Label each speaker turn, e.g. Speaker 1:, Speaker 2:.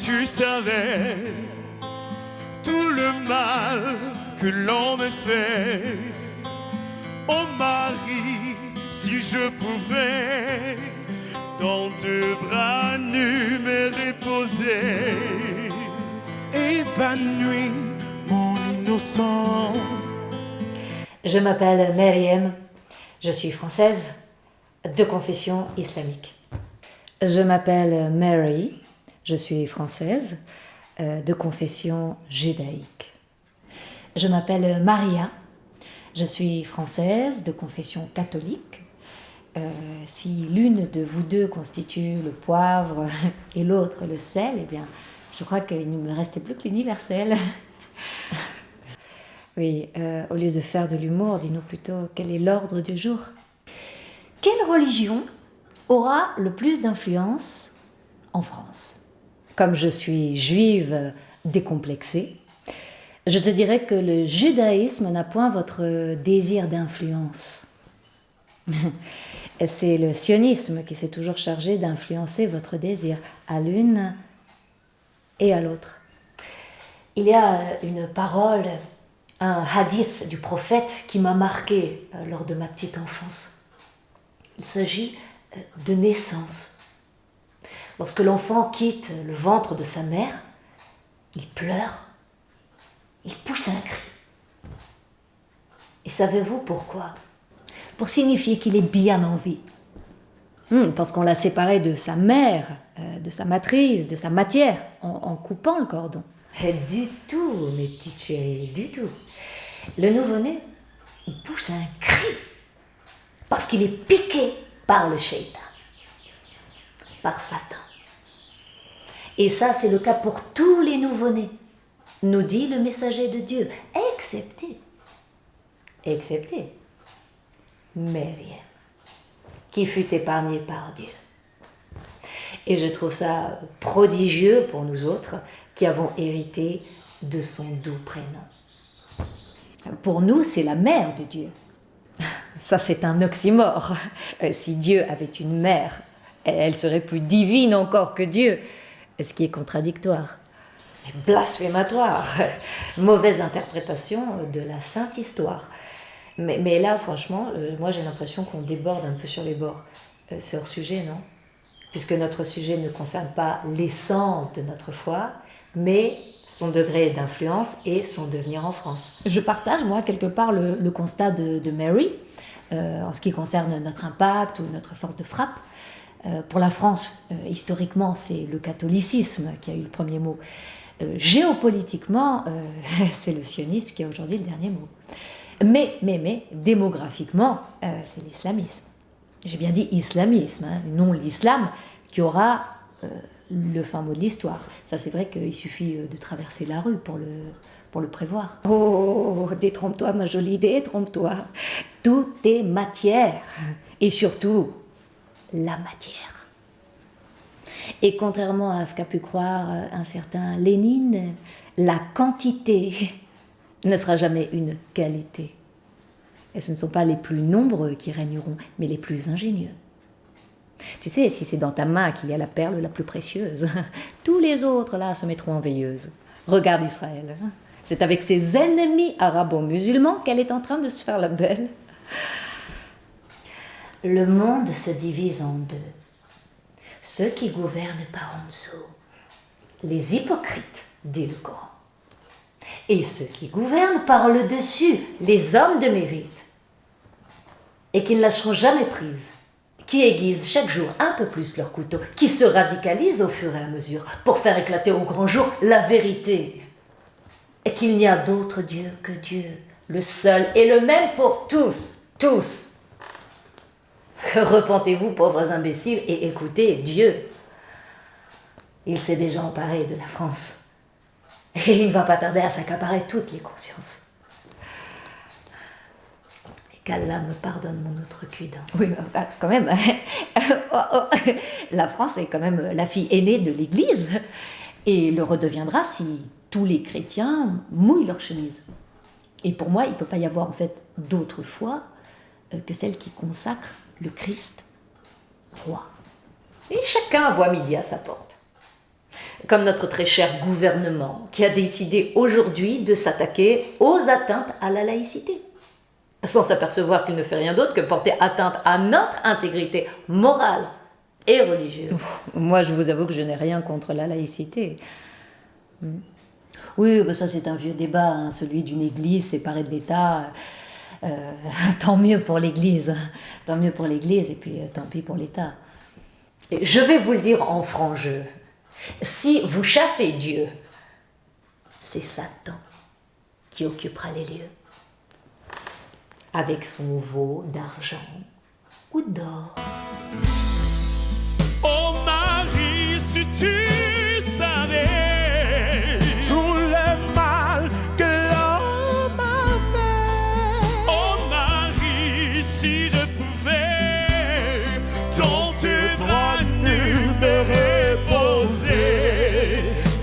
Speaker 1: tu savais tout le mal que l'on me fait. Oh Marie, si je pouvais dans tes bras nus me reposer, évanoui mon innocent.
Speaker 2: Je m'appelle Maryam, je suis française, de confession islamique. Je m'appelle Mary, je suis française, de confession judaïque. Je m'appelle Maria, je suis française, de confession catholique. Si l'une de vous deux constitue le poivre et l'autre le sel, eh bien, je crois qu'il ne me reste plus que l'universel. Oui, au lieu de faire de l'humour, dis-nous plutôt quel est l'ordre du jour. Quelle religion aura le plus d'influence en France? Comme je suis juive décomplexée, je te dirais que le judaïsme n'a point votre désir d'influence. C'est le sionisme qui s'est toujours chargé d'influencer votre désir à l'une et à l'autre. Il y a une parole, un hadith du prophète qui m'a marqué lors de ma petite enfance. Il s'agit de naissance. Lorsque l'enfant quitte le ventre de sa mère, il pleure, il pousse un cri. Et savez-vous pourquoi? Pour signifier qu'il est bien en vie. Parce qu'on l'a séparé de sa mère, de sa matrice, de sa matière, en coupant le cordon. Et du tout, mes petites chéries, du tout. Le nouveau-né, il pousse un cri, parce qu'il est piqué par le shaitan, par Satan. Et ça, c'est le cas pour tous les nouveau-nés, nous dit le messager de Dieu, excepté Maryam, qui fut épargnée par Dieu. Et je trouve ça prodigieux pour nous autres qui avons hérité de son doux prénom. Pour nous, c'est la mère de Dieu. Ça, c'est un oxymore. Si Dieu avait une mère, elle serait plus divine encore que Dieu, ce qui est contradictoire. Blasphématoire. Mauvaise interprétation de la sainte histoire. Mais là, franchement, moi j'ai l'impression qu'on déborde un peu sur les bords. C'est hors sujet, non? Puisque notre sujet ne concerne pas l'essence de notre foi, mais son degré d'influence et son devenir en France. Je partage, moi, quelque part, le constat de Mary, en ce qui concerne notre impact ou notre force de frappe. Pour la France, historiquement, c'est le catholicisme qui a eu le premier mot. Géopolitiquement, c'est le sionisme qui a aujourd'hui le dernier mot. Mais démographiquement, c'est l'islamisme. J'ai bien dit islamisme, non l'islam, qui aura le fin mot de l'histoire. Ça, c'est vrai qu'il suffit de traverser la rue pour le prévoir. Oh, détrompe-toi, ma jolie, détrompe-toi. Tout est matière. Et surtout, la matière. Et contrairement à ce qu'a pu croire un certain Lénine, la quantité ne sera jamais une qualité. Et ce ne sont pas les plus nombreux qui régneront, mais les plus ingénieux. Tu sais, si c'est dans ta main qu'il y a la perle la plus précieuse, tous les autres là se mettront en veilleuse. Regarde Israël, c'est avec ses ennemis arabo-musulmans qu'elle est en train de se faire la belle. Le monde se divise en deux. Ceux qui gouvernent par en dessous, les hypocrites, dit le Coran. Et ceux qui gouvernent par le dessus, les hommes de mérite, et qui ne lâcheront jamais prise, qui aiguisent chaque jour un peu plus leur couteau, qui se radicalisent au fur et à mesure pour faire éclater au grand jour la vérité, et qu'il n'y a d'autre Dieu que Dieu, le seul et le même pour tous, tous. Repentez-vous, pauvres imbéciles, et écoutez Dieu. Il s'est déjà emparé de la France. Et il ne va pas tarder à s'accaparer toutes les consciences. Et qu'Allah me pardonne mon outrecuidance. Oui, quand même. La France est quand même la fille aînée de l'Église. Et le redeviendra si tous les chrétiens mouillent leur chemise. Et pour moi, il ne peut pas y avoir en fait d'autre foi que celle qui consacre le Christ roi. Et chacun voit midi à sa porte. comme notre très cher gouvernement qui a décidé aujourd'hui de s'attaquer aux atteintes à la laïcité, sans s'apercevoir qu'il ne fait rien d'autre que porter atteinte à notre intégrité morale et religieuse. Moi, je vous avoue que je n'ai rien contre la laïcité. Oui, bah ça c'est un vieux débat, hein, celui d'une église séparée de l'État. Tant mieux pour l'église, tant mieux pour l'église, et puis tant pis pour l'État. Et je vais vous le dire en franc jeu, si vous chassez Dieu, c'est Satan qui occupera les lieux, avec son veau d'argent ou d'or.
Speaker 1: Oh Marie, si tu savais tout le mal que l'homme a fait. Oh Marie, si je pouvais